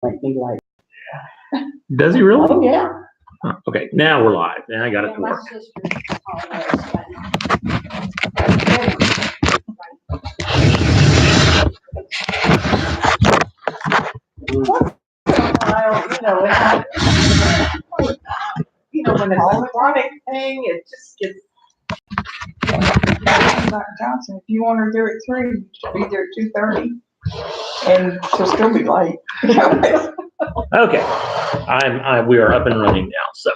make me late. Does he really? Oh, yeah. Huh, okay, now we're live. Now I got it to My work. sister always when it's a chronic thing, it just gets. Dr. Johnson, if you want her to do it 3, you should be there at 2:30, and she'll still be late. Okay, we are up and running now. So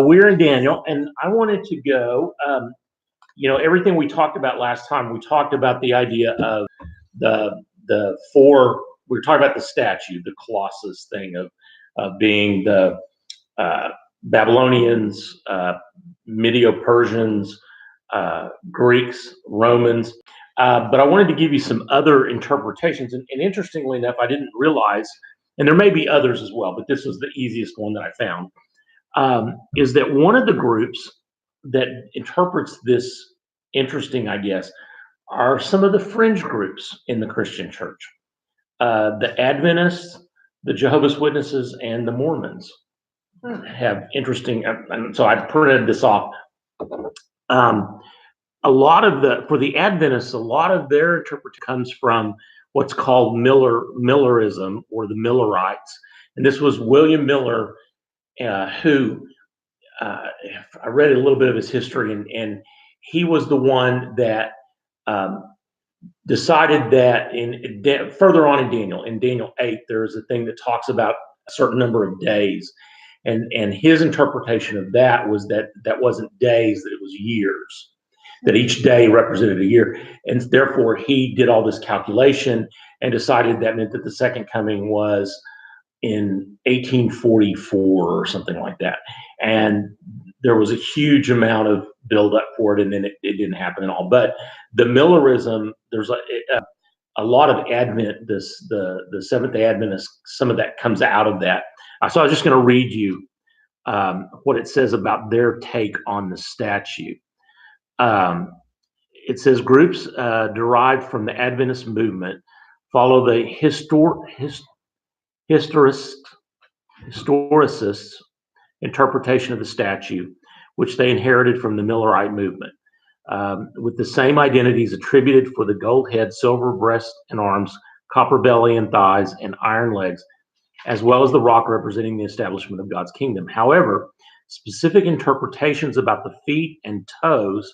we're in Daniel, and I wanted to go. Everything we talked about last time. We talked about the idea of the 4. We were talking about the statue, the Colossus thing of being the Babylonians, Medo-Persians, Greeks, Romans. But I wanted to give you some other interpretations. And interestingly enough, I didn't realize, and there may be others as well, but this was the easiest one that I found, is that one of the groups that interprets this interesting, I guess, are some of the fringe groups in the Christian church. The Adventists, the Jehovah's Witnesses, and the Mormons have interesting, and so I printed this off. For the Adventists, a lot of their interpretation comes from what's called Millerism, or the Millerites. And this was William Miller, who I read a little bit of his history, and he was the one that decided that further on in Daniel 8, there's a thing that talks about a certain number of days. And his interpretation of that was that wasn't days, that it was years, that each day represented a year. And therefore, he did all this calculation and decided that meant that the second coming was in 1844 or something like that. And there was a huge amount of buildup for it, and then it didn't happen at all. But the Millerism, there's a lot of Advent, the Seventh-day Adventists, some of that comes out of that. So I was just going to read you what it says about their take on the statue. It says groups derived from the Adventist movement follow the historicists' interpretation of the statue, which they inherited from the Millerite movement, with the same identities attributed for the gold head, silver breast and arms, copper belly and thighs, and iron legs, as well as the rock representing the establishment of God's kingdom. However, specific interpretations about the feet and toes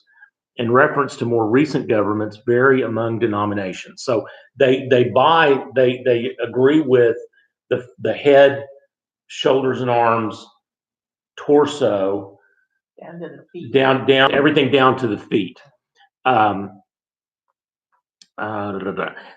in reference to more recent governments vary among denominations. So they agree with the head, shoulders and arms, torso, Down to the feet. down everything down to the feet.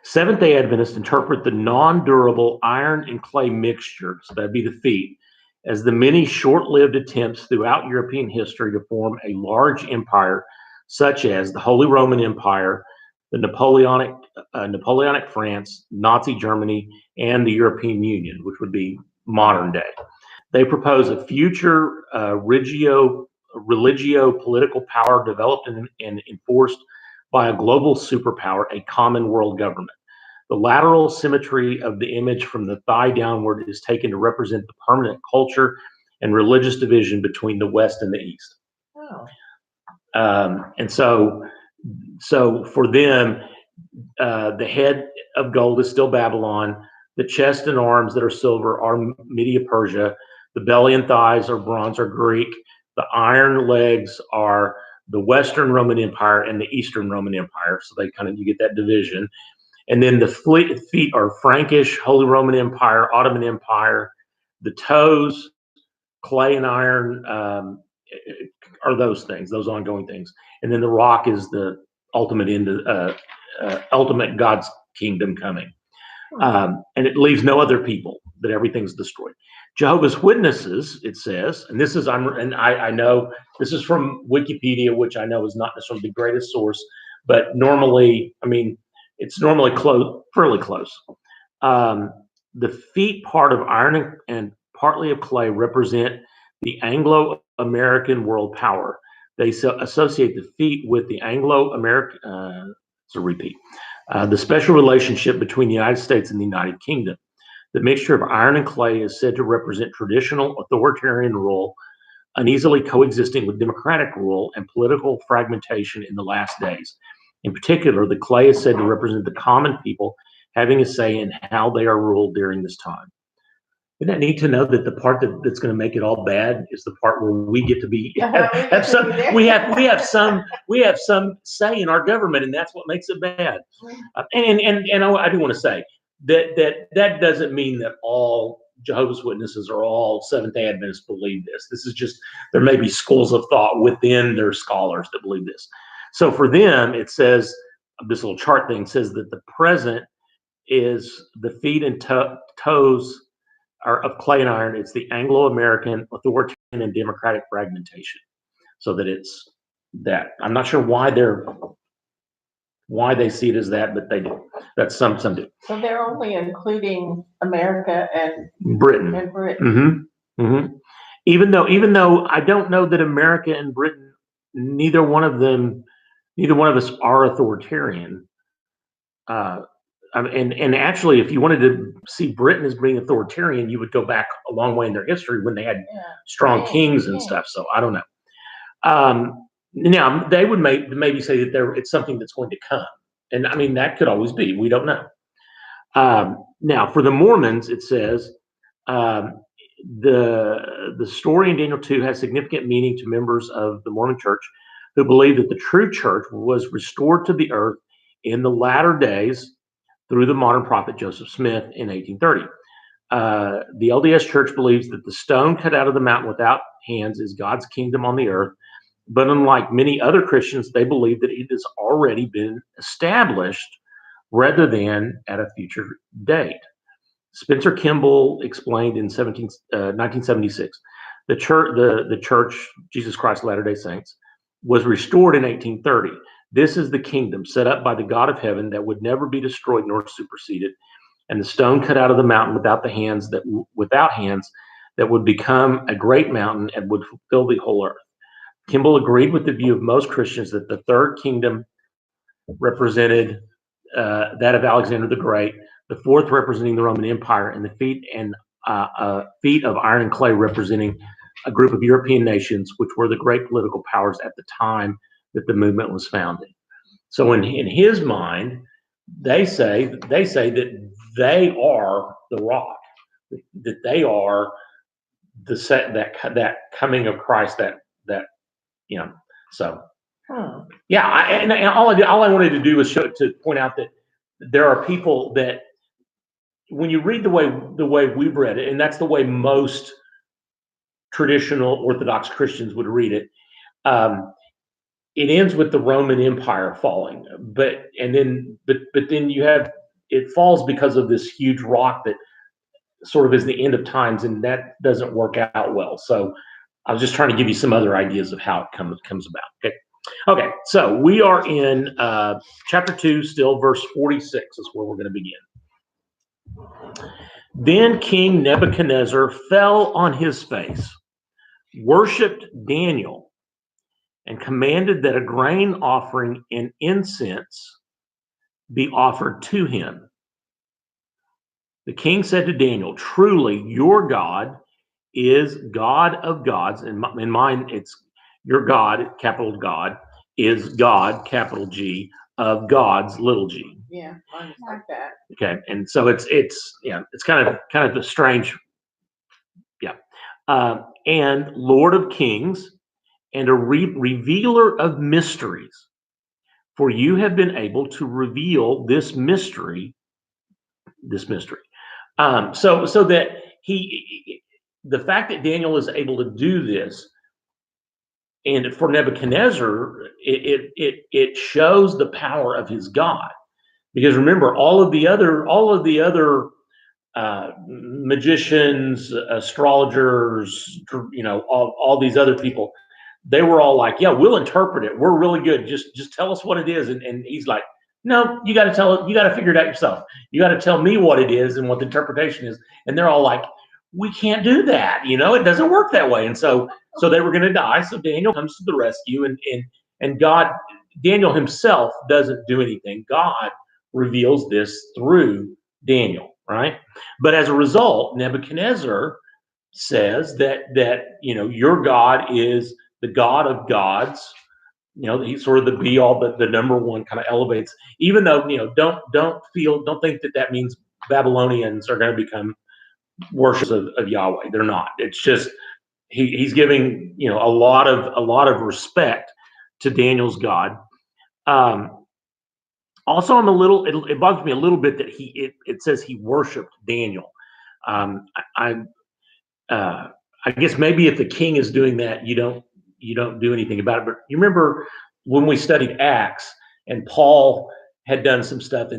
Seventh-day Adventists interpret the non-durable iron and clay mixture, so that'd be the feet, as the many short-lived attempts throughout European history to form a large empire, such as the Holy Roman Empire, the Napoleonic France, Nazi Germany, and the European Union, which would be modern day. They propose a future religio-political power developed and enforced by a global superpower, a common world government. The lateral symmetry of the image from the thigh downward is taken to represent the permanent culture and religious division between the West and the East. Oh. And so for them, the head of gold is still Babylon. The chest and arms that are silver are Media-Persia. The belly and thighs are bronze or Greek. The iron legs are the Western Roman Empire and the Eastern Roman Empire. So you get that division. And then the feet are Frankish, Holy Roman Empire, Ottoman Empire. The toes, clay and iron, are those things, those ongoing things. And then the rock is the ultimate ultimate God's kingdom coming. And it leaves no other people, that everything's destroyed. Jehovah's Witnesses, it says, and this is, I know this is from Wikipedia, which I know is not necessarily the greatest source, but normally, it's normally fairly close. The feet, part of iron and partly of clay, represent the Anglo-American world power. They associate the feet with the Anglo-American, the special relationship between the United States and the United Kingdom. The mixture of iron and clay is said to represent traditional authoritarian rule, uneasily coexisting with democratic rule and political fragmentation in the last days. In particular, the clay is said to represent the common people having a say in how they are ruled during this time. Isn't that neat to know that the part that's going to make it all bad is the part where we get to be have some we have some say in our government, and that's what makes it bad. And I do want to say that doesn't mean that all Jehovah's Witnesses or all Seventh-day Adventists believe this. This is just, there may be schools of thought within their scholars that believe this. So for them, it says, this little chart thing says that the present is the feet and toes are of clay and iron. It's the Anglo-American authoritarian and democratic fragmentation. So that it's that. I'm not sure why they see it as that, but they do. That's some do. So they're only including America and Britain. Even though I don't know that America and Britain, neither one of us are authoritarian. And actually, if you wanted to see Britain as being authoritarian, you would go back a long way in their history when they had strong kings and stuff. So I don't know. Now they would maybe say that it's something that's going to come, and I mean that could always be. We don't know. Now for the Mormons, it says the story in Daniel 2 has significant meaning to members of the Mormon Church who believe that the true church was restored to the earth in the latter days through the modern prophet Joseph Smith in 1830. The LDS Church believes that the stone cut out of the mountain without hands is God's kingdom on the earth, but unlike many other Christians, they believe that it has already been established rather than at a future date. Spencer Kimball explained in 1976, the church, Jesus Christ of Latter-day Saints, was restored in 1830. This is the kingdom set up by the God of heaven that would never be destroyed nor superseded, and the stone cut out of the mountain without hands that would become a great mountain and would fill the whole earth. Kimball agreed with the view of most Christians that the third kingdom represented that of Alexander the Great, the fourth representing the Roman Empire, and the feet of iron and clay representing a group of European nations, which were the great political powers at the time that the movement was founded. So in his mind, they say that they are the rock, that they are that coming of Christ, that so yeah. And all I wanted to do was to point out that there are people that when you read the way we've read it, and that's the way most traditional Orthodox Christians would read it. It ends with the Roman Empire falling, but then you have it falls because of this huge rock that sort of is the end of times, and that doesn't work out well. So I was just trying to give you some other ideas of how it comes about. Okay. So we are in chapter 2, still verse 46 is where we're going to begin. Then King Nebuchadnezzar fell on his face, worshipped Daniel, and commanded that a grain offering and incense be offered to him. The king said to Daniel, "Truly, your God is God of gods." In mine, it's your God, capital God, is God, capital G, of gods, little g. Yeah, mine's like that. Okay, and so it's kind of a strange, and Lord of kings, and a revealer of mysteries, for you have been able to reveal this mystery. So that the fact that Daniel is able to do this, and for Nebuchadnezzar, it shows the power of his God, because remember all of the other magicians, astrologers, all these other people, they were all like, "Yeah, we'll interpret it. We're really good. Just tell us what it is." And he's like, "No, you got to tell it. You got to figure it out yourself. You got to tell me what it is and what the interpretation is." And they're all like, "We can't do that. It doesn't work that way." And so they were going to die. So Daniel comes to the rescue, and Daniel himself doesn't do anything. God reveals this through Daniel. right? But as a result, Nebuchadnezzar says that your God is the God of gods. He's sort of the be all, but the number one, kind of elevates. Even though don't think that means Babylonians are going to become worshippers of Yahweh. They're not. It's just he's giving a lot of respect to Daniel's God. Also, it bothers me a little bit that it says he worshipped Daniel. I guess maybe if the king is doing that, you don't do anything about it. But you remember when we studied Acts and Paul had done some stuff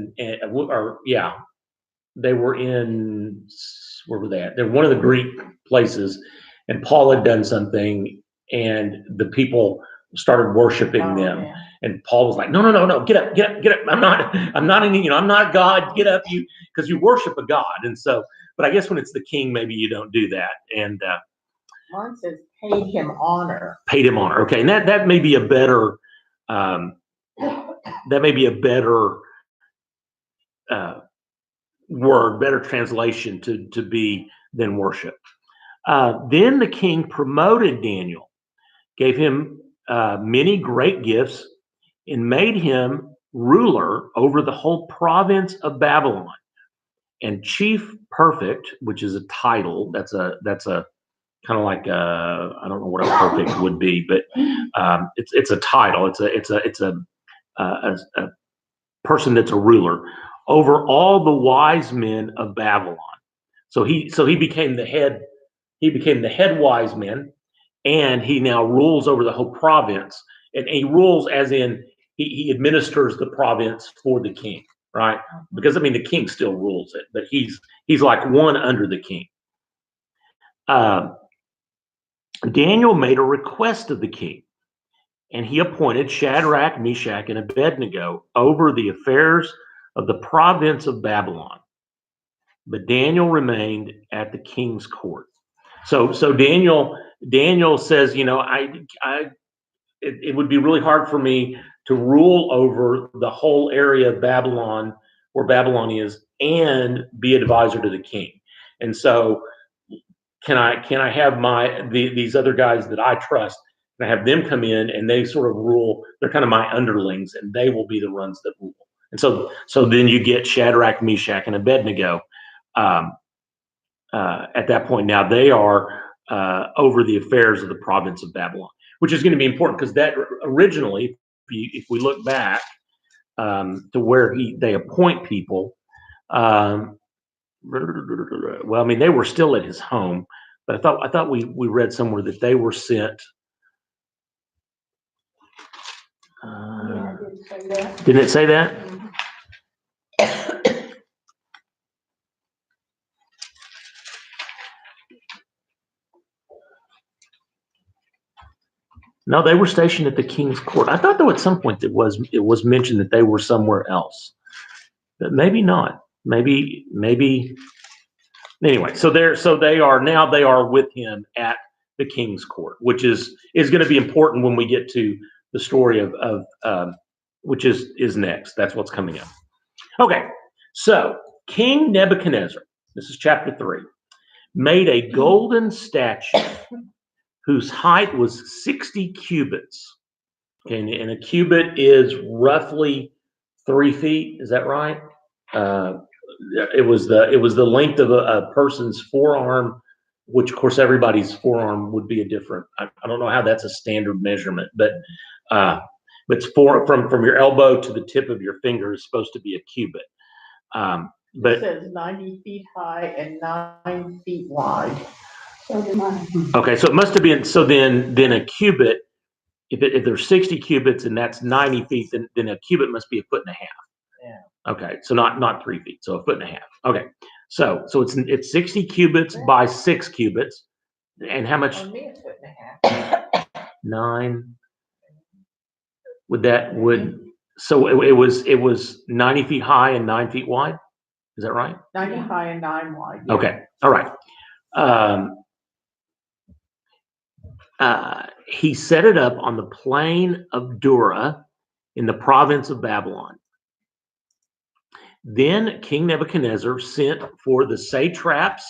they were in, where were they at? They're one of the Greek places, and Paul had done something, and the people started worshiping them. Yeah. And Paul was like, no, get up. I'm not God. Get up, because you worship a God. And so, but I guess when it's the king, maybe you don't do that. And Mine says paid him honor. Paid him honor. Okay, and that may be a better word, better translation to be than worship. Then the king promoted Daniel, gave him many great gifts, and made him ruler over the whole province of Babylon, and chief perfect, which is a title. That's a kind of like I don't know what a perfect would be, but it's a title. It's a person that's a ruler over all the wise men of Babylon. So he became the head. He became the head wise man, and he now rules over the whole province. And he rules as in he administers the province for the king, right? Because the king still rules it, but he's like one under the king. Daniel made a request of the king, and he appointed Shadrach, Meshach, and Abednego over the affairs of the province of Babylon. But Daniel remained at the king's court. So Daniel says, it would be really hard for me to rule over the whole area of Babylon, where Babylon is, and be advisor to the king. And so, can I have these other guys that I trust? Can I have them come in and they sort of rule? They're kind of my underlings, and they will be the ones that rule. And so then you get Shadrach, Meshach, and Abednego. At that point, now they are over the affairs of the province of Babylon, which is going to be important because that originally, if we look back to where they appoint people, well, they were still at his home, but I thought we read somewhere that they were sent. Yeah, it did say that. Didn't it say that? No, they were stationed at the king's court. I thought though at some point it was mentioned that they were somewhere else, but maybe not. Maybe. Anyway, so they are with him at the king's court, which is going to be important when we get to the story of which is next. That's what's coming up. Okay, so King Nebuchadnezzar, this is chapter 3, made a golden statue whose height was 60 cubits. Okay, and a cubit is roughly 3 feet. Is that right? It was the length of a person's forearm, which of course everybody's forearm would be a different. I don't know how that's a standard measurement, but it's from your elbow to the tip of your finger is supposed to be a cubit. But it says 90 feet high and 9 feet wide. So did mine. Okay, so it must have been then a cubit. If there's 60 cubits and that's 90 feet, then a cubit must be 1.5 feet. Yeah. Okay, so not 3 feet, so 1.5 feet. Okay, so it's 60 cubits by 6 cubits, and how much? On me, 1.5 feet. 9. So it was 90 feet high and 9 feet wide. Is that right? 90 high and 9 wide. Yeah. Okay, all right. He set it up on the plain of Dura in the province of Babylon. Then King Nebuchadnezzar sent for the satraps,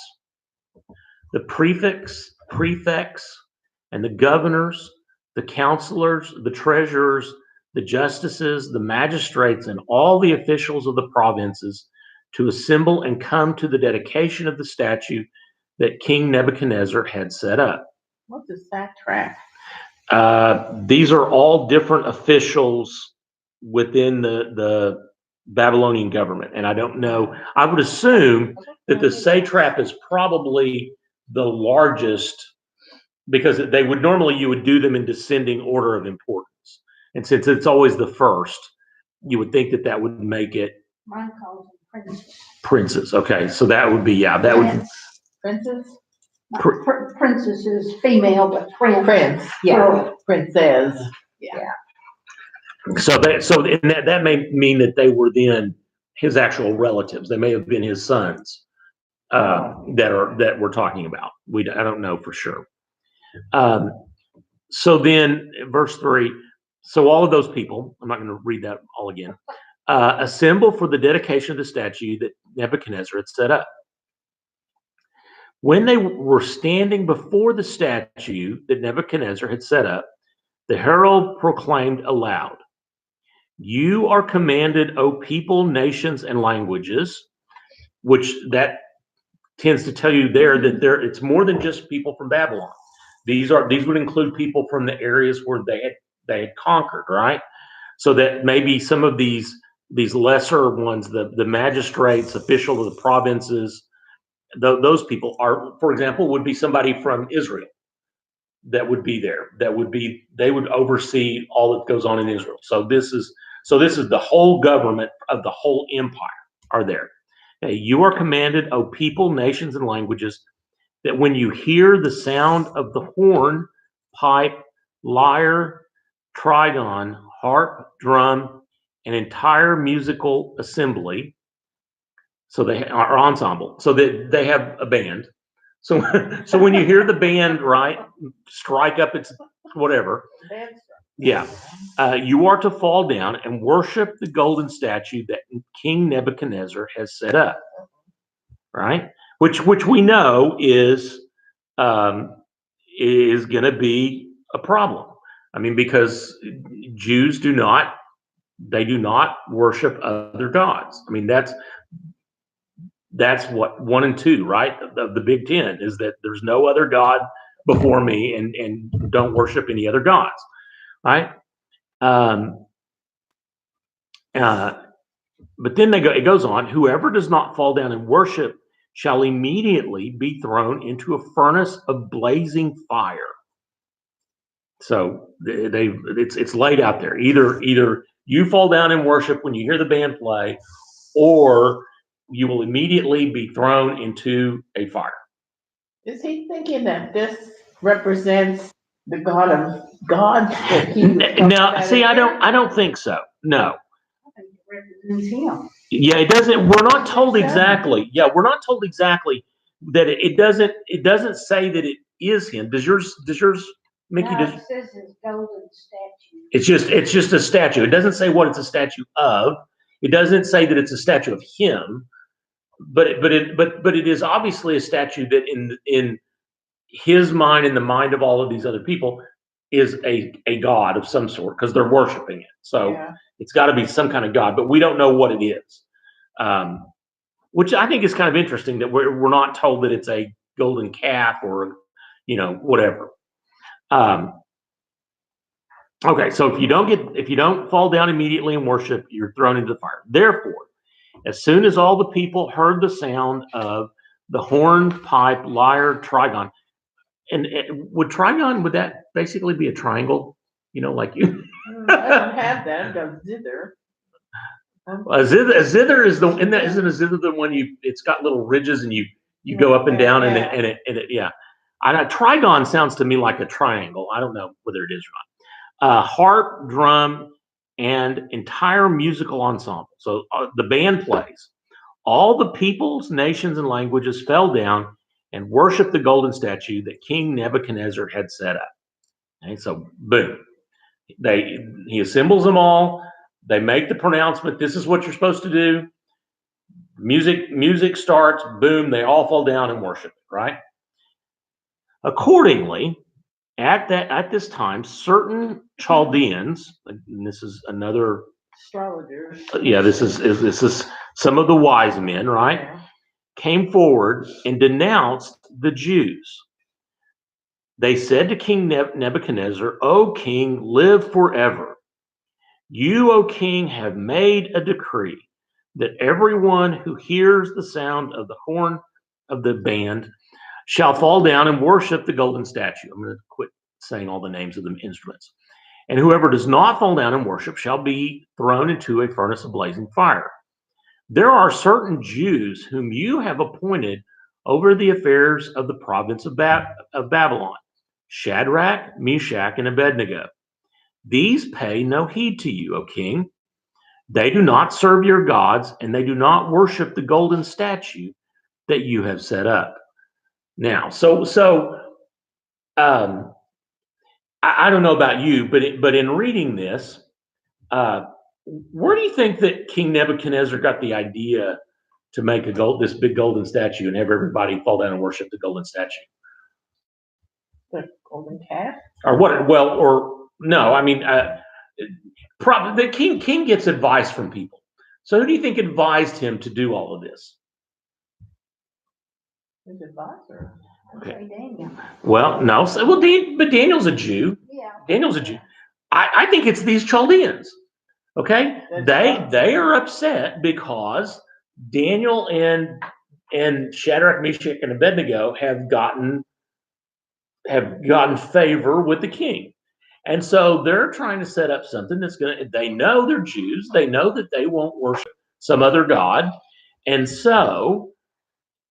the prefects, and the governors, the counselors, the treasurers, the justices, the magistrates, and all the officials of the provinces to assemble and come to the dedication of the statue that King Nebuchadnezzar had set up. What's a satrap? These are all different officials within the Babylonian government. And I don't know, I would assume that the satrap is probably the largest, because they would normally, you would do them in descending order of importance. And since it's always the first, you would think that that would make it Mine calls them princes. princes. Okay, so that would be, yeah, that would, Princess? Not princess is female, but Prince, yeah, Plural. princess. so and that may mean that they were then his actual relatives. They may have been his sons that we're talking about. I don't know for sure. So then verse 3, so all of those people, I'm not going to read that all again, assemble for the dedication of the statue that Nebuchadnezzar had set up. When they were standing before the statue that Nebuchadnezzar had set up, the herald proclaimed aloud, "You are commanded, O people, nations, and languages," which that tends to tell you there that it's more than just people from Babylon. These would include people from the areas where they had conquered, right? So that maybe some of these lesser ones, the magistrates, officials of the provinces, those people are, for example, would be somebody from Israel that would be there. They would oversee all that goes on in Israel. So this is the whole government of the whole empire are there. Okay, you are commanded, O people, nations, and languages, that when you hear the sound of the horn, pipe, lyre, trigon, harp, drum, an entire musical assembly, so they are ensemble, so that they have a band. So when you hear the band, right, strike up its whatever, yeah, you are to fall down and worship the golden statue that King Nebuchadnezzar has set up, right? Which we know is going to be a problem. I mean, because Jews do not worship other gods. I mean, that's what 1 and 2, right? The Big Ten is that there's no other God before me, and don't worship any other gods, right? But then it goes on. Whoever does not fall down and worship shall immediately be thrown into a furnace of blazing fire. So it's laid out there. Either you fall down and worship when you hear the band play, or you will immediately be thrown into a fire. Is he thinking that this represents the God of gods? Now, see, I don't think so. No. I think it represents him. Yeah, it doesn't. We're not told exactly. Yeah, we're not told exactly that it doesn't. It doesn't say that it is him. Does yours, Mickey? No, it says his golden statue. It's just a statue. It doesn't say what it's a statue of. It doesn't say that it's a statue of him. But it is obviously a statue that in his mind, in the mind of all of these other people, is a god of some sort, because they're worshiping it. So it's got to be some kind of god, but we don't know what it is. Which I think is kind of interesting that we're not told that it's a golden calf or whatever. Okay, so if you don't fall down immediately and worship, you're thrown into the fire. Therefore, as soon as all the people heard the sound of the horn, pipe, lyre, trigon, and would that basically be a triangle? Like you? I don't have that. I've got zither. A zither is isn't a zither the one it's got little ridges and you go up and down and it yeah. Trigon sounds to me like a triangle. I don't know whether it is or not. Harp, drum, and entire musical ensemble. So the band plays. All the peoples, nations, and languages fell down and worshiped the golden statue that King Nebuchadnezzar had set up. Okay, so boom. He assembles them all. They make the pronouncement, this is what you're supposed to do. Music starts, boom, they all fall down and worship it, right? Accordingly, at this time, certain Chaldeans, and this is another, Astrologers. this is some of the wise men, right? Yeah. Came forward and denounced the Jews. They said to King Nebuchadnezzar, "O king, live forever. You, O king, have made a decree that everyone who hears the sound of the horn of the band shall fall down and worship the golden statue." I'm going to quit saying all the names of the instruments. "And whoever does not fall down and worship shall be thrown into a furnace of blazing fire. There are certain Jews whom you have appointed over the affairs of the province of Babylon, Shadrach, Meshach, and Abednego. These pay no heed to you, O king. They do not serve your gods, and they do not worship the golden statue that you have set up." Now, I don't know about you, but in reading this, where do you think that King Nebuchadnezzar got the idea to make this big golden statue and have everybody fall down and worship the golden statue? The golden calf. Or what? Well, or no, I mean, probably the king gets advice from people. So who do you think advised him to do all of this? His advisor. Okay. Say Daniel. Well, no. But Daniel's a Jew. Yeah. Daniel's a Jew. I think it's these Chaldeans. Okay, they are upset because Daniel and Shadrach, Meshach, and Abednego have gotten favor with the king, and so they're trying to set up something that's gonna. They know they're Jews. They know that they won't worship some other god, and so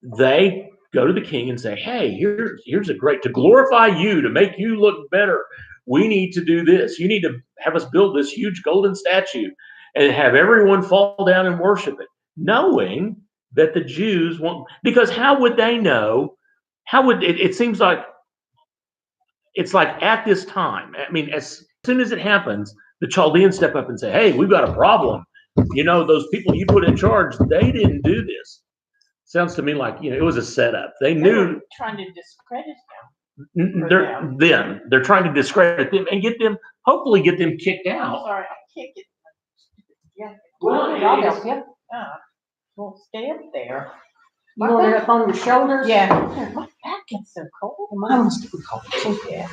they go to the king and say, "Hey, here's a great to glorify you, to make you look better. We need to do this. You need to have us build this huge golden statue and have everyone fall down and worship it," knowing that the Jews won't. Because how would they know? How would it seems like it's like at this time, I mean, as soon as it happens, the Chaldeans step up and say, "Hey, we've got a problem. You know, those people you put in charge, they didn't do this." Sounds to me like, it was a setup. They They knew. were trying to discredit They're trying to discredit them and hopefully get them kicked them. I'm out. sorry, I can't get. Yeah. Well, I'll help you. Well, stay up there. You want it up on your shoulders? Yeah. My back gets so cold. Mine must be cold. Yeah.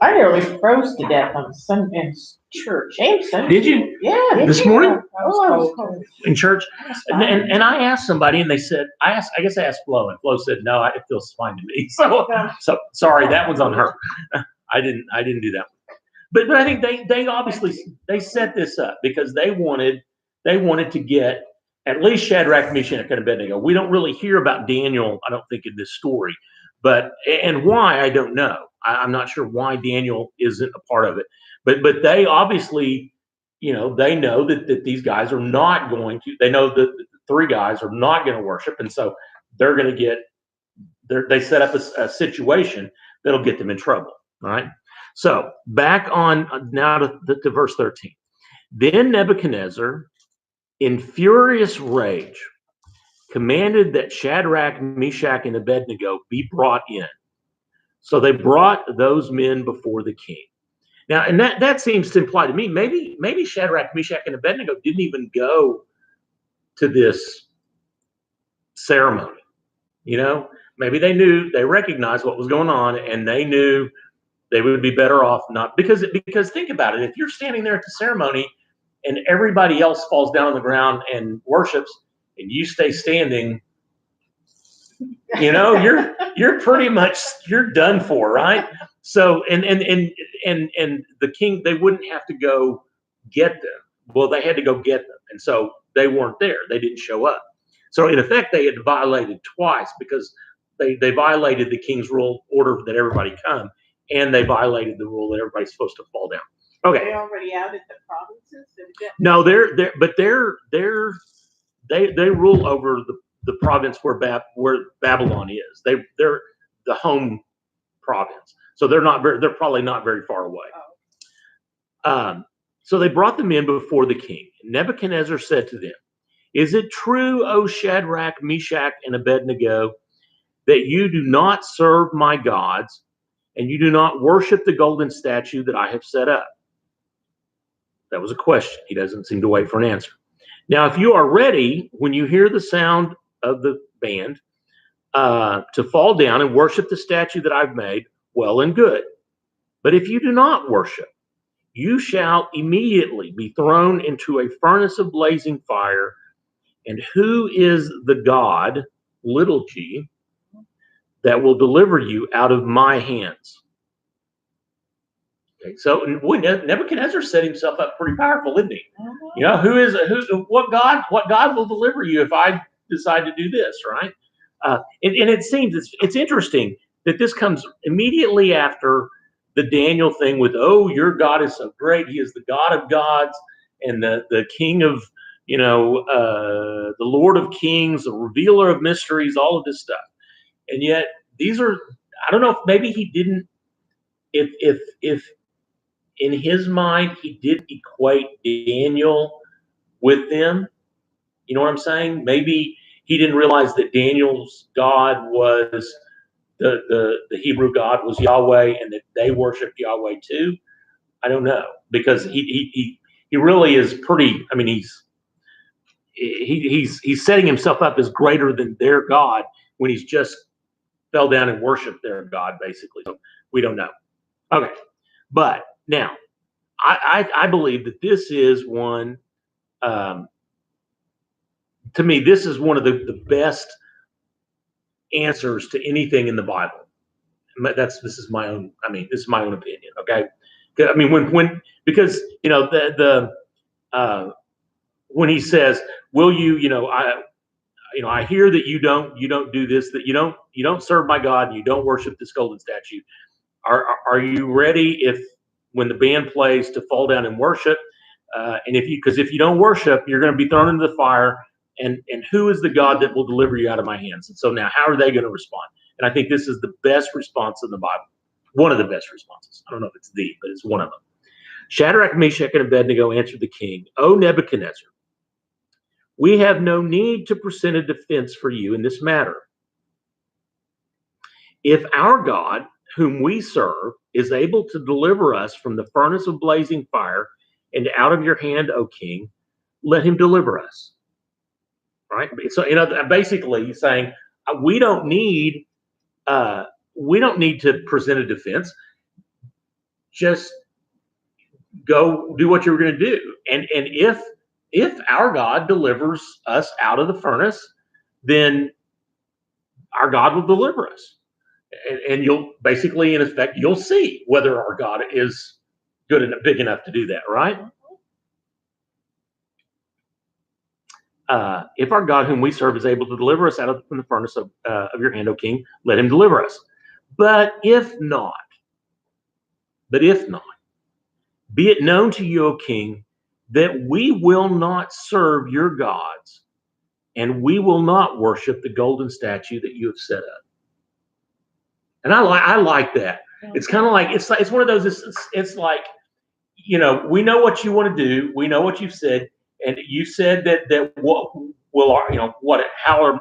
I nearly froze to death on Sunday in church. Jameson. Did you? Yeah. This morning? Oh, I was cold. In church? I was fine. And I asked somebody and they said, I guess I asked Flo, and Flo said, "No, it feels fine to me." So sorry, that one's on her. I didn't do that one. But I think they obviously they set this up because they wanted to get at least Shadrach, Meshach, and Abednego. We don't really hear about Daniel, I don't think, in this story, and why, I don't know. I'm not sure why Daniel isn't a part of it, but they obviously, they know that these guys are not going to. They know that the three guys are not going to worship, and so they're going to get. They set up a situation that'll get them in trouble. All right. So back on now to verse 13. Then Nebuchadnezzar, in furious rage, commanded that Shadrach, Meshach, and Abednego be brought in. So they brought those men before the king. Now, and that seems to imply to me, maybe Shadrach, Meshach, and Abednego didn't even go to this ceremony. Maybe they recognized what was going on, and they knew they would be better off not, because think about it. If you're standing there at the ceremony and everybody else falls down on the ground and worships, and you stay standing, you're pretty much, you're done for, right? So, and the king, they wouldn't have to go get them. Well, they had to go get them. And so they weren't there. They didn't show up. So in effect, they had violated twice, because they violated the king's rule order that everybody come, and they violated the rule that everybody's supposed to fall down. Okay. They already outed the provinces? No, they rule over the province where Babylon is. They're the home province, so they're probably not very far away. Oh. So they brought them in before the king. Nebuchadnezzar said to them, Is it true, O Shadrach, Meshach, and Abednego, that you do not serve my gods, and you do not worship the golden statue that I have set up? That was a question. He doesn't seem to wait for an answer. Now, if you are ready, when you hear the sound of the band, to fall down and worship the statue that I've made, well and good. But if you do not worship, you shall immediately be thrown into a furnace of blazing fire. And who is the God, little g, that will deliver you out of my hands? Okay, so Nebuchadnezzar set himself up pretty powerful, didn't he? You know, what God will deliver you if I decide to do this, right? And it seems it's interesting that this comes immediately after the Daniel thing with, oh, your God is so great. He is the God of gods and the King of, the Lord of kings, the revealer of mysteries, all of this stuff. And yet these are, I don't know if maybe he didn't, if in his mind he didn't equate Daniel with them. You know what I'm saying? Maybe he didn't realize that Daniel's God was the Hebrew God was Yahweh, and that they worshiped Yahweh too. I don't know, because he really is pretty. I mean, he's setting himself up as greater than their God when he's just fell down and worshiped their God, basically. So we don't know. Okay, but now I believe that this is one. To me, this is one of the best answers to anything in the Bible. This is my own. I mean, this is my own opinion. Okay, I mean because when he says, "Will you?" I hear that you don't do this. That you don't serve my God. And you don't worship this golden statue. Are you ready when the band plays to fall down and worship? And if you don't worship, you're going to be thrown into the fire. And who is the God that will deliver you out of my hands? And so now, how are they going to respond? And I think this is the best response in the Bible. One of the best responses. I don't know if it's the, but it's one of them. Shadrach, Meshach, and Abednego answered the king, O Nebuchadnezzar, we have no need to present a defense for you in this matter. If our God, whom we serve, is able to deliver us from the furnace of blazing fire and out of your hand, O king, let him deliver us. Right? So, basically saying we don't need to present a defense. Just go do what you're going to do. And if our God delivers us out of the furnace, then our God will deliver us. And you'll basically, in effect, you'll see whether our God is good and big enough to do that, right? If our God, whom we serve, is able to deliver us out from the furnace of your hand, O king, let him deliver us. But if not, be it known to you, O king, that we will not serve your gods, and we will not worship the golden statue that you have set up. And I like that. It's kind of like it's one of those. It's like, we know what you want to do. We know what you've said. And you said that what will our, how our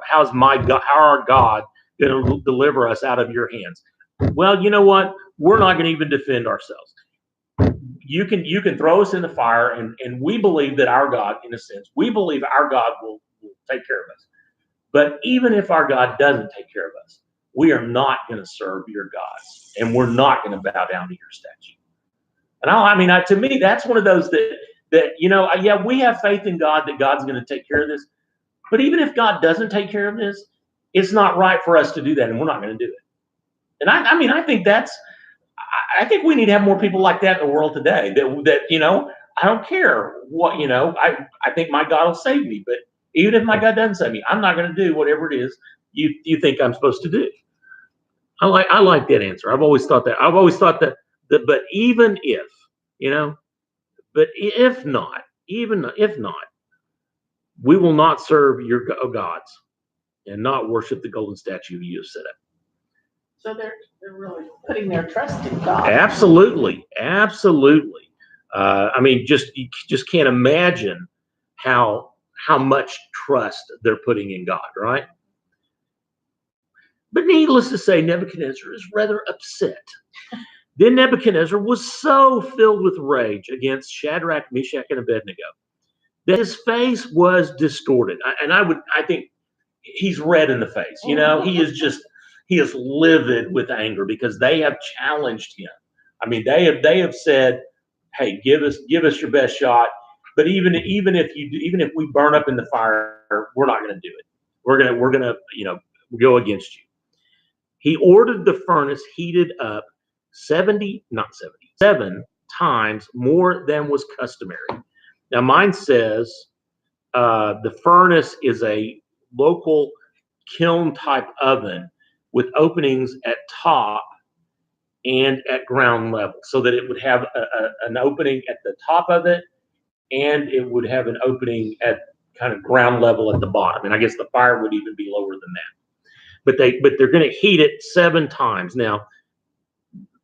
God going to deliver us out of your hands? Well, you know what? We're not going to even defend ourselves. You can throw us in the fire, and we believe that our God, in a sense, we believe our God will take care of us. But even if our God doesn't take care of us, we are not going to serve your gods, and we're not going to bow down to your statue. And to me, that's one of those that we have faith in God that God's going to take care of this. But even if God doesn't take care of this, it's not right for us to do that, and we're not going to do it. And I think we need to have more people like that in the world today. That I don't care what I think my God will save me, but even if my God doesn't save me, I'm not going to do whatever it is you think I'm supposed to do. I like that answer. I've always thought that. But even if But if not, we will not serve your gods and not worship the golden statue you have set up. So they're really putting their trust in God. Absolutely. You just can't imagine how how much trust they're putting in God, right? But needless to say, Nebuchadnezzar is rather upset. Then Nebuchadnezzar was so filled with rage against Shadrach, Meshach, and Abednego that his face was distorted. I think he's red in the face. You know, he is livid with anger because they have challenged him. I mean, they have said, "Hey, give us your best shot." But even if we burn up in the fire, we're not going to do it. We're gonna go against you. He ordered the furnace heated up 7 times more than was customary. Now, mine says the furnace is a local kiln type oven with openings at top and at ground level, so that it would have an opening at the top of it, and it would have an opening at kind of ground level at the bottom. And I guess the fire would even be lower than that. But they're going to heat it 7 times. Now,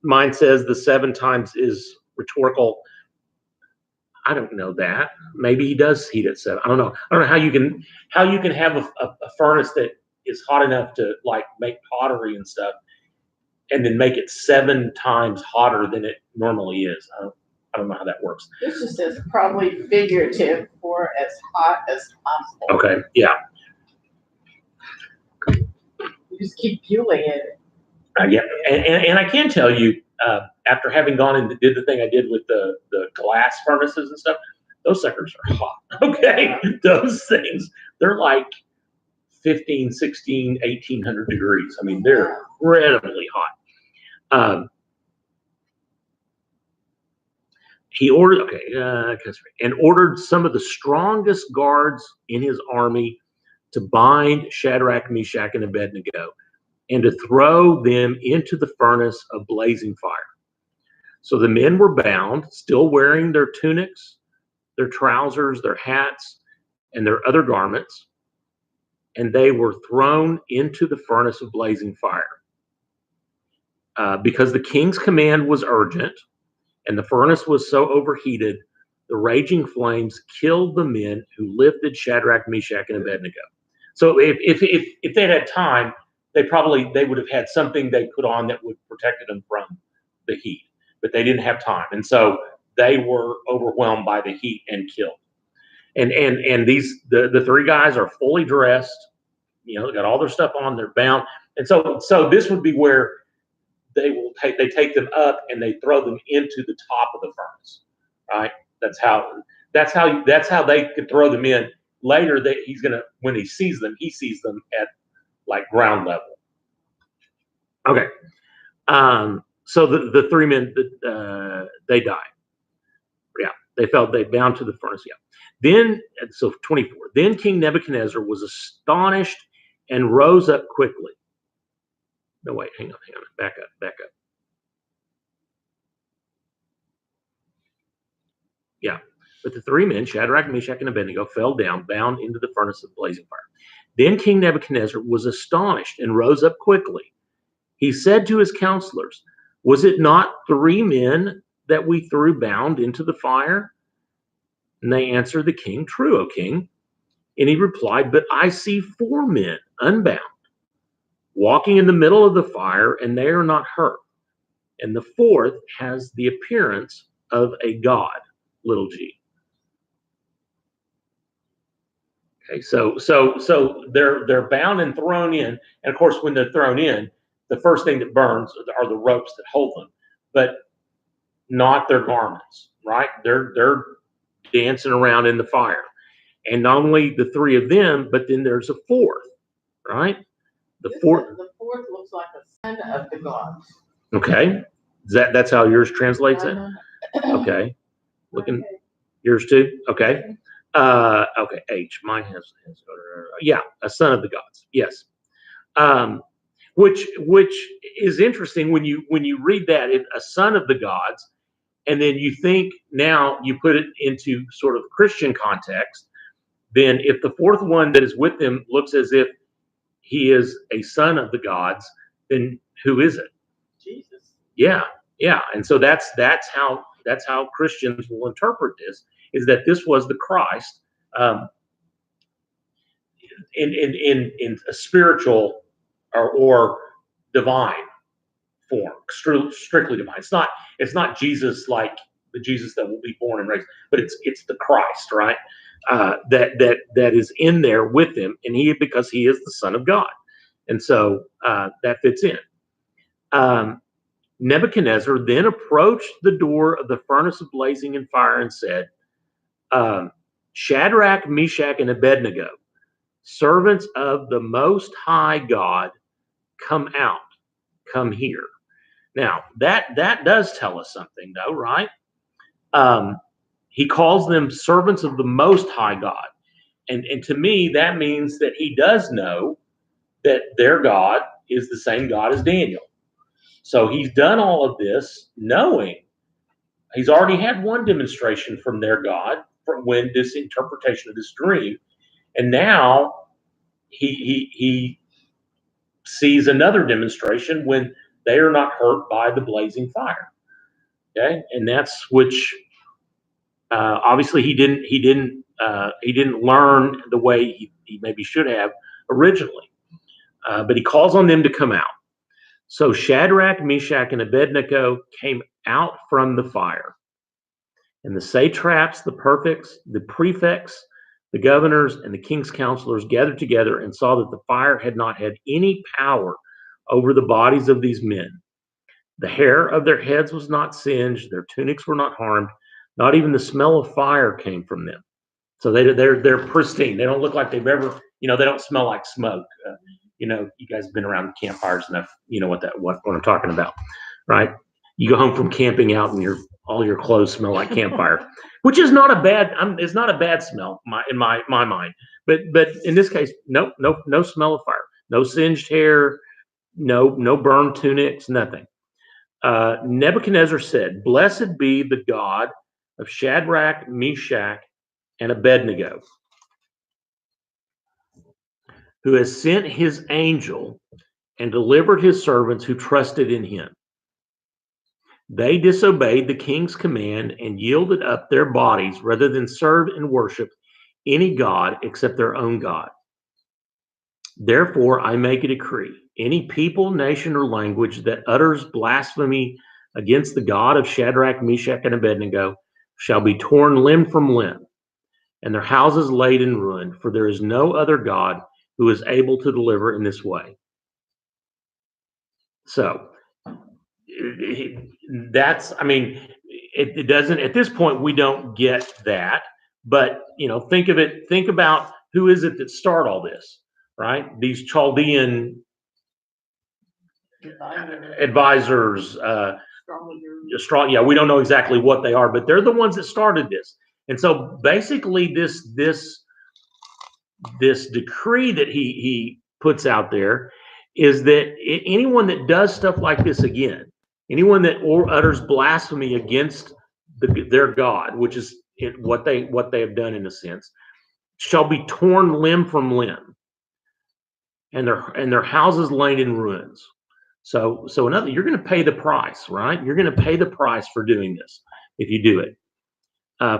mine says the 7 times is rhetorical. I don't know that. Maybe he does heat it 7. I don't know. I don't know how you can have a furnace that is hot enough to like make pottery and stuff, and then make it 7 times hotter than it normally is. I don't know how that works. This just says probably figurative for as hot as possible. Okay. Yeah. You just keep fueling it. Yeah. And I can tell you, after having gone and did the thing I did with the glass furnaces and stuff, those suckers are hot. Okay. Those things, they're like 15, 16, 1800 degrees. I mean, they're incredibly hot. He ordered, and ordered some of the strongest guards in his army to bind Shadrach, Meshach, and Abednego, and to throw them into the furnace of blazing fire. So the men were bound, still wearing their tunics, their trousers, their hats, and their other garments, and they were thrown into the furnace of blazing fire. Because the king's command was urgent, and the furnace was so overheated, the raging flames killed the men who lifted Shadrach, Meshach, and Abednego. So if they had time, they would have had something they put on that would protect them from the heat, but they didn't have time, and so they were overwhelmed by the heat and killed. And the 3 guys are fully dressed, they got all their stuff on, they're bound, and so this would be where they take them up and they throw them into the top of the furnace, right? That's how they could throw them in. Later, when he sees them at like ground level. Okay. So the 3 men, they died. Yeah, they bound to the furnace. Yeah. Then, so 24. Then King Nebuchadnezzar was astonished and rose up quickly. No, wait, hang on. Back up. Yeah. But the 3 men, Shadrach, Meshach, and Abednego, fell down, bound into the furnace of blazing fire. Then King Nebuchadnezzar was astonished and rose up quickly. He said to his counselors, "Was it not 3 men that we threw bound into the fire?" And they answered the king, "True, O king." And he replied, "But I see 4 men unbound, walking in the middle of the fire, and they are not hurt. And the 4th has the appearance of a god, little g." Okay, so they're bound and thrown in, and of course, when they're thrown in, the first thing that burns are the ropes that hold them, but not their garments, right? They're dancing around in the fire, and not only the 3 of them, but then there's a 4th, right? The 4th looks like a son of the gods. Okay, that's how yours translates it. Okay, looking yours too. Okay, okay. H. Mine has a son of the gods. Yes, which is interesting when you read that, a son of the gods, and then you think, now you put it into sort of Christian context. Then if the 4th one that is with them looks as if he is a son of the gods, then who is it? Jesus. Yeah. And so that's how Christians will interpret this, is that this was the Christ, in a spiritual or divine form, strictly divine. It's not Jesus like the Jesus that will be born and raised, but it's the Christ, right? That is in there with him, and because he is the Son of God, and so that fits in. Nebuchadnezzar then approached the door of the furnace of blazing in fire and said, Shadrach, Meshach, and Abednego, servants of the Most High God, come out, come here. Now, that does tell us something, though, right? He calls them servants of the Most High God. And to me, that means that he does know that their God is the same God as Daniel. So he's done all of this knowing he's already had one demonstration from their God from when this interpretation of this dream. And now he sees another demonstration when they are not hurt by the blazing fire. Okay, and that's which obviously he didn't learn the way he maybe should have originally, but he calls on them to come out. So Shadrach, Meshach, and Abednego came out from the fire, and the satraps, the prefects, the governors, and the king's counselors gathered together and saw that the fire had not had any power over the bodies of these men. The hair of their heads was not singed, their tunics were not harmed, not even the smell of fire came from them. So they're pristine. They don't look like they've ever, they don't smell like smoke. You guys have been around campfires enough. You know what I'm talking about, right? You go home from camping out and all your clothes smell like campfire, which is not a bad. It's not a bad smell in my mind. But in this case, no smell of fire, no singed hair, no burned tunics, nothing. Nebuchadnezzar said, "Blessed be the God of Shadrach, Meshach, and Abednego, who has sent his angel and delivered his servants who trusted in him. They disobeyed the king's command and yielded up their bodies rather than serve and worship any god except their own God. Therefore, I make a decree. Any people, nation, or language that utters blasphemy against the God of Shadrach, Meshach, and Abednego shall be torn limb from limb, and their houses laid in ruin, for there is no other God who is able to deliver in this way." So it doesn't, at this point, we don't get that, but think about who is it that start all this, right? These Chaldean advisors, we don't know exactly what they are, but they're the ones that started this. And so basically this decree that he puts out there is that anyone that does stuff like this again, anyone that utters blasphemy against their God, which is what they have done in a sense, shall be torn limb from limb, and their houses laid in ruins. So you're going to pay the price, right? You're going to pay the price for doing this if you do it.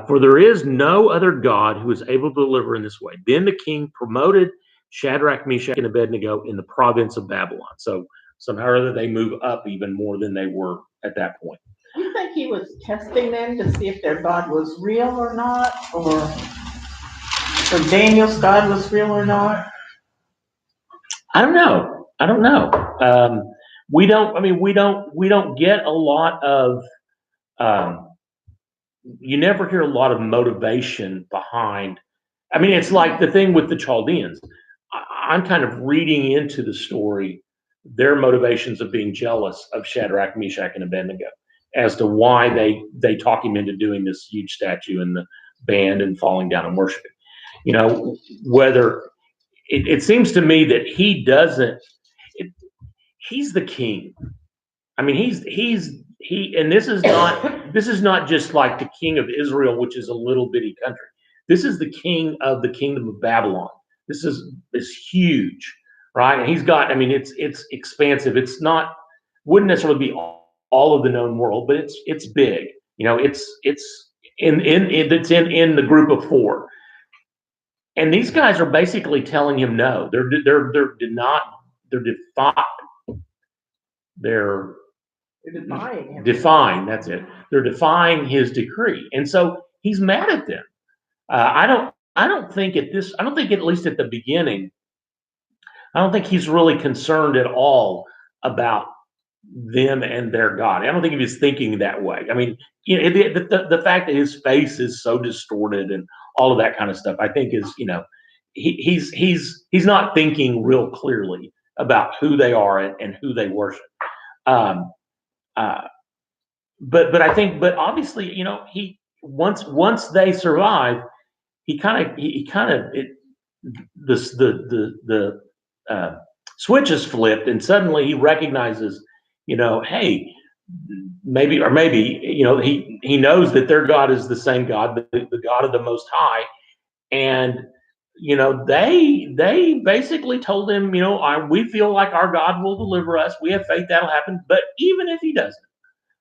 For there is no other God who is able to deliver in this way. Then the king promoted Shadrach, Meshach, and Abednego in the province of Babylon. So somehow or other they move up even more than they were at that point. You think he was testing them to see if their God was real or not, or Daniel's God was real or not? I don't know. We don't get a lot of. You never hear a lot of motivation behind. It's like the thing with the Chaldeans. I'm kind of reading into the story their motivations of being jealous of Shadrach, Meshach, and Abednego as to why they talk him into doing this huge statue and the band and falling down and worshiping. Whether it seems to me that he doesn't. He's the king. And this is not just like the king of Israel, which is a little bitty country. This is the king of the kingdom of Babylon. This is huge, right? And he's got, it's expansive. Wouldn't necessarily be all of the known world, but it's big. It's in the group of four. And these guys are basically telling him no. They're Defying him. defying. That's it. They're defying his decree, and so he's mad at them. I don't think at least at the beginning, I don't think he's really concerned at all about them and their God. I don't think he was thinking that way. I mean, you know, the fact that his face is so distorted and all of that kind of stuff, I think is, you know, he's not thinking real clearly about who they are and who they worship. Um, but I think, but obviously, you know, he once they survive, he kind of the switch is flipped, and suddenly he recognizes, you know, hey, maybe, you know, he knows that their God is the same God, the God of the Most High, and you know, they basically told him, you know, we feel like our God will deliver us. We have faith that'll happen, but even if he doesn't,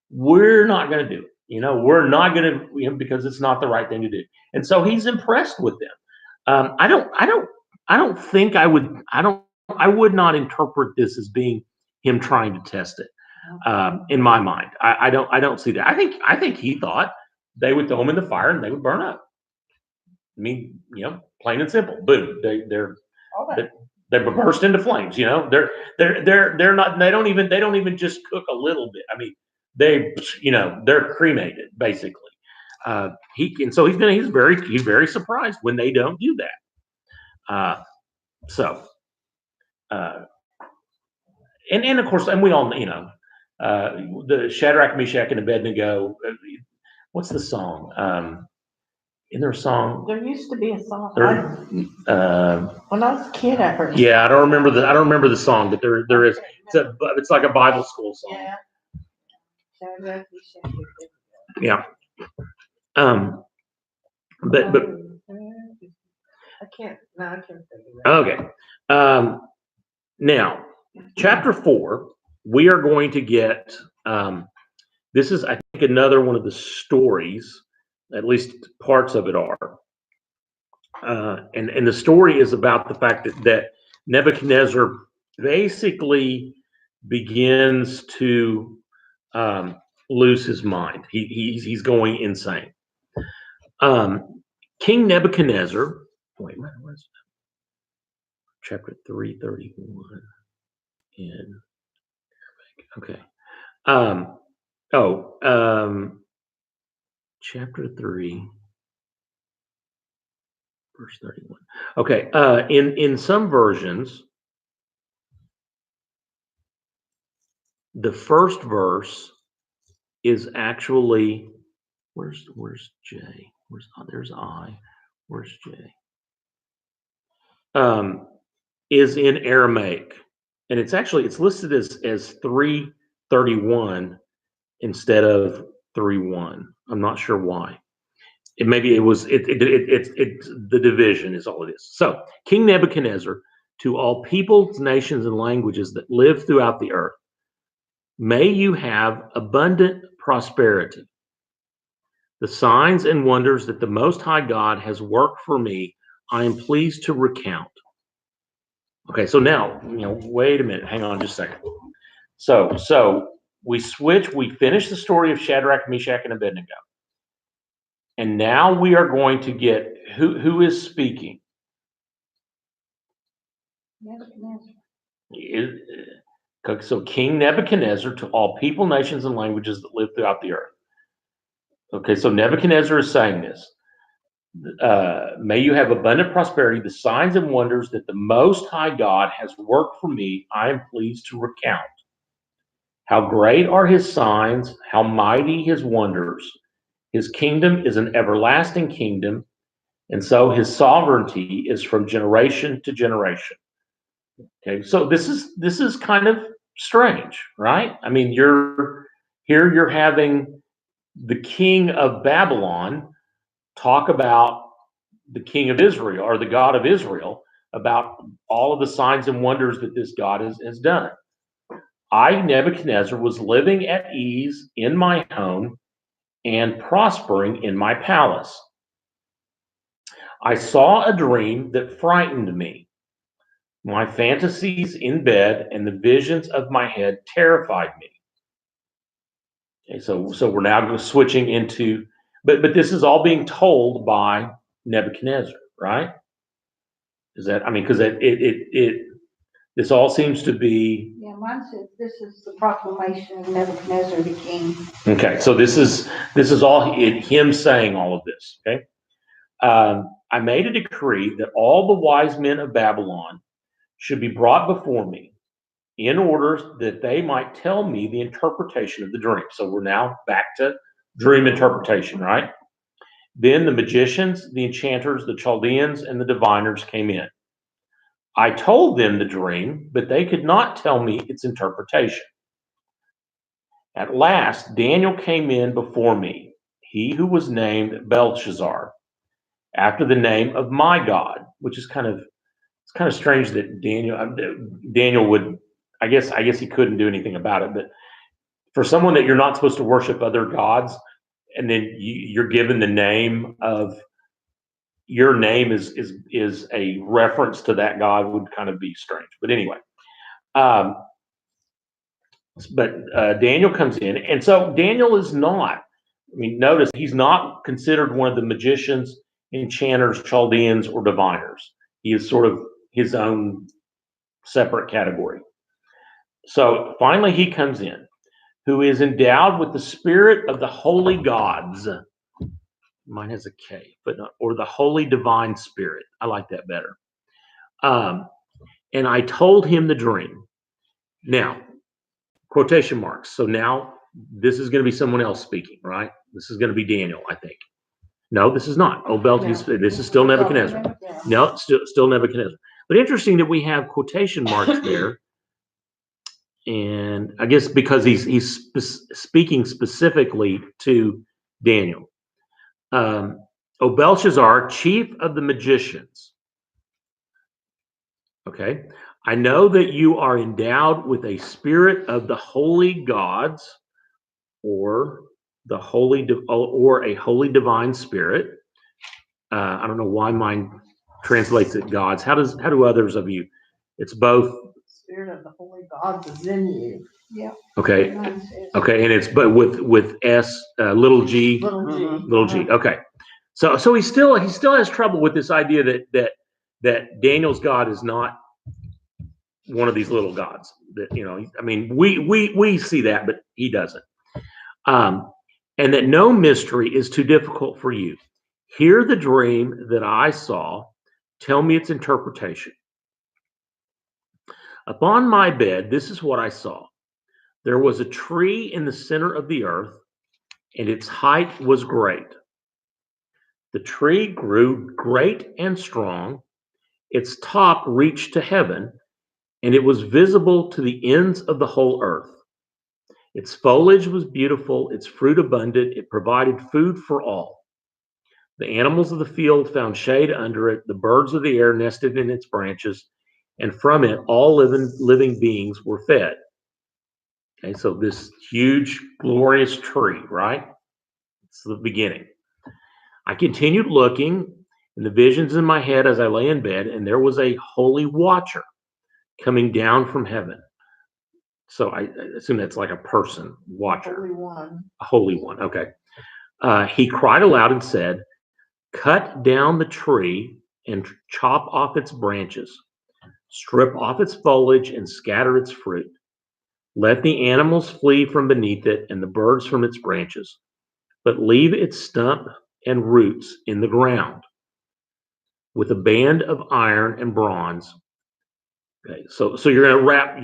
we're not going to do it. You know, we're not going to, you know, because it's not the right thing to do. And so he's impressed with them. I would not interpret this as being him trying to test it. In my mind, I don't see that. I think he thought they would throw them in the fire and they would burn up. I mean, you know, plain and simple. Boom. They burst into flames. You know, they're not. They don't even just cook a little bit. I mean, they're cremated basically. He's very surprised when they don't do that. And of course, and we all, you know, the Shadrach, Meshach, and Abednego. What's the song? Isn't there a song? There used to be a song. When I was a kid, I heard. Yeah, I don't remember the song, but there is. It's like a Bible school song. Yeah. Yeah. But I can't think of it. okay. Now, chapter 4, we are going to get. This is, I think, another one of the stories. At least parts of it are. And the story is about the fact that Nebuchadnezzar basically begins to lose his mind. He's going insane. King Nebuchadnezzar. Wait, where's chapter 331 in Arabic? Okay. Chapter 3, verse 31. Okay. In some versions, the first verse is actually where's J? There's I. Where's J? Is in Aramaic, and it's listed as 331 instead of 3:1. I'm not sure why. It's the division is all it is. So King Nebuchadnezzar, to all peoples, nations, and languages that live throughout the earth, may you have abundant prosperity. The signs and wonders that the Most High God has worked for me, I am pleased to recount. Okay, so now, you know, wait a minute, hang on just a second. So we finish the story of Shadrach, Meshach, and Abednego. And now we are going to get who is speaking. So King Nebuchadnezzar, to all people, nations, and languages that live throughout the earth. Okay, so Nebuchadnezzar is saying this. May you have abundant prosperity, the signs and wonders that the Most High God has worked for me, I am pleased to recount. How great are his signs, how mighty his wonders. His kingdom is an everlasting kingdom, and so his sovereignty is from generation to generation. Okay, so this is kind of strange, right? I mean, you're having the king of Babylon talk about the king of Israel or the God of Israel, about all of the signs and wonders that this God has done. I, Nebuchadnezzar, was living at ease in my home and prospering in my palace. I saw a dream that frightened me. My fantasies in bed and the visions of my head terrified me. Okay, so we're now switching into, but this is all being told by Nebuchadnezzar, right? Is that, I mean, because this all seems to be, Yeah, mine says this is the proclamation of Nebuchadnezzar the king. okay, so this is all him saying all of this, okay? I made a decree that all the wise men of Babylon should be brought before me in order that they might tell me the interpretation of the dream. So we're now back to dream interpretation, right? Then the magicians, the enchanters, the Chaldeans, and the diviners came in. I told them the dream, but they could not tell me its interpretation. At last, Daniel came in before me, he who was named Belshazzar, after the name of my God, which is it's kind of strange that Daniel would, I guess he couldn't do anything about it, but for someone that you're not supposed to worship other gods, and then you're given the name of, your name is a reference to that God, would kind of be strange. But anyway, Daniel comes in, and so Daniel is not, I mean, notice he's not considered one of the magicians, enchanters, Chaldeans, or diviners. He is sort of his own separate category. So finally he comes in, who is endowed with the spirit of the holy gods. Mine has a K, but not, or the holy divine spirit. I like that better. And I told him the dream. Now, quotation marks. So now this is going to be someone else speaking, right? This is going to be Daniel, I think. No, this is not. This is still Nebuchadnezzar. No, it's still Nebuchadnezzar. But interesting that we have quotation marks there. And I guess because he's speaking specifically to Daniel. O Belshazzar, chief of the magicians. Okay. I know that you are endowed with a spirit of the holy gods, or a holy divine spirit. I don't know why mine translates it gods. How do others of you? It's both. Spirit of the holy gods is in you. Yeah. Okay. Mine says Okay, and it's but with S, little g. Little g. Little g. Okay. So he still has trouble with this idea that Daniel's God is not one of these little gods. That, you know, I mean, we see that, but he doesn't. And that no mystery is too difficult for you. Hear the dream that I saw. Tell me its interpretation. Upon my bed, this is what I saw. There was a tree in the center of the earth, and its height was great. The tree grew great and strong. Its top reached to heaven, and it was visible to the ends of the whole earth. Its foliage was beautiful, its fruit abundant, it provided food for all. The animals of the field found shade under it, the birds of the air nested in its branches, and from it all living beings were fed. Okay, so this huge, glorious tree, right? It's the beginning. I continued looking in the visions in my head as I lay in bed, and there was a holy watcher coming down from heaven. So I assume that's like a person, watcher. Holy one. A holy one, okay. He cried aloud and said, cut down the tree and chop off its branches, strip off its foliage and scatter its fruit. Let the animals flee from beneath it and the birds from its branches, but leave its stump and roots in the ground with a band of iron and bronze. Okay, so you're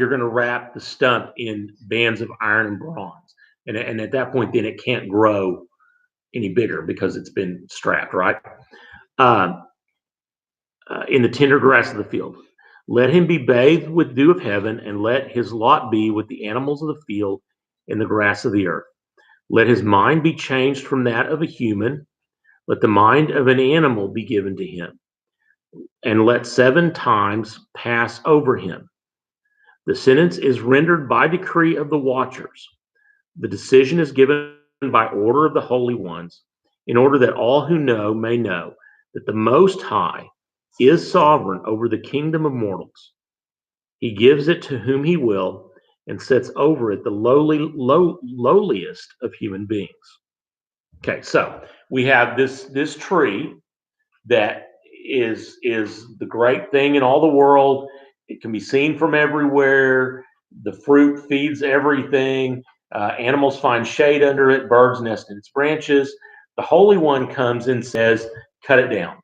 gonna wrap the stump in bands of iron and bronze, and at that point, then it can't grow any bigger because it's been strapped, right? In the tender grass of the field, let him be bathed with dew of heaven, and let his lot be with the animals of the field and the grass of the earth. Let his mind be changed from that of a human. Let the mind of an animal be given to him, and let 7 times pass over him. The sentence is rendered by decree of the watchers. The decision is given by order of the holy ones, in order that all who know may know that the Most High is sovereign over the kingdom of mortals. He gives it to whom he will and sets over it the lowliest of human beings. Okay, so we have this tree that is the great thing in all the world. It can be seen from everywhere. The fruit feeds everything. Animals find shade under it. Birds nest in its branches. The Holy One comes and says, cut it down.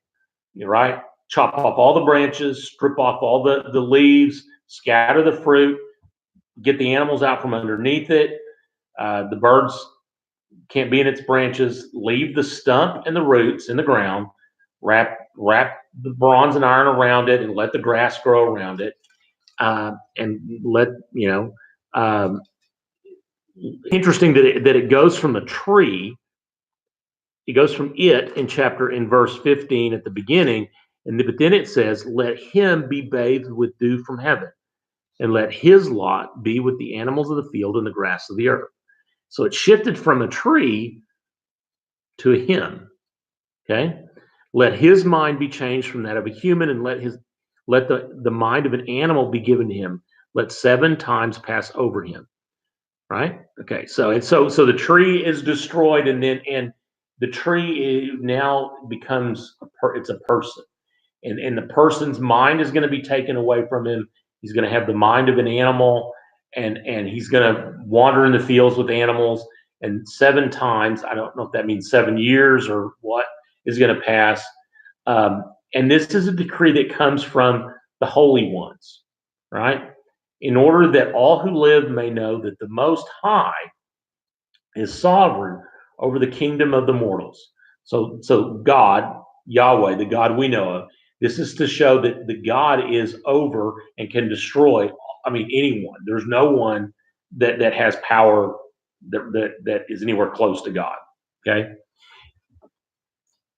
You're right. Chop off all the branches, strip off all the leaves, scatter the fruit, get the animals out from underneath it. The birds can't be in its branches. Leave the stump and the roots in the ground. Wrap the bronze and iron around it, and let the grass grow around it. And let interesting that it goes from a tree. It goes from it in verse 15 at the beginning, but then it says, "Let him be bathed with dew from heaven, and let his lot be with the animals of the field and the grass of the earth." So it shifted from a tree to a him. Okay, let his mind be changed from that of a human, and let the mind of an animal be given to him. Let 7 times pass over him. Right? Okay, so the tree is destroyed, and the tree now becomes it's a person, and the person's mind is going to be taken away from him. He's going to have the mind of an animal, and he's going to wander in the fields with animals. And 7 times, I don't know if that means 7 years or what, is going to pass. And this is a decree that comes from the holy ones, right? In order that all who live may know that the Most High is sovereign over the kingdom of the mortals. So God, Yahweh, the God we know of, this is to show that the God is over and can destroy, anyone. There's no one that has power that is anywhere close to God. Okay?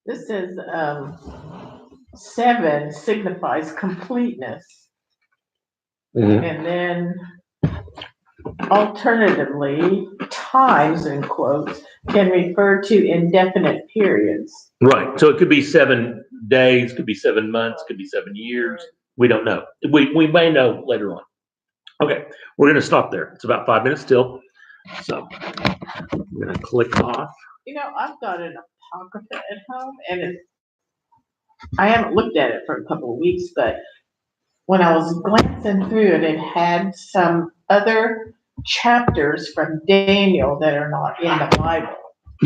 This is 7 signifies completeness. Mm-hmm. And then alternatively, times in quotes can refer to indefinite periods. Right. So it could be 7 days, could be 7 months, could be 7 years. We don't know. We may know later on. Okay, we're going to stop there. It's about 5 minutes still. So I'm going to click off. I've got an Apocrypha at home, and I haven't looked at it for a couple of weeks, but when I was glancing through it, it had some other chapters from Daniel that are not in the Bible.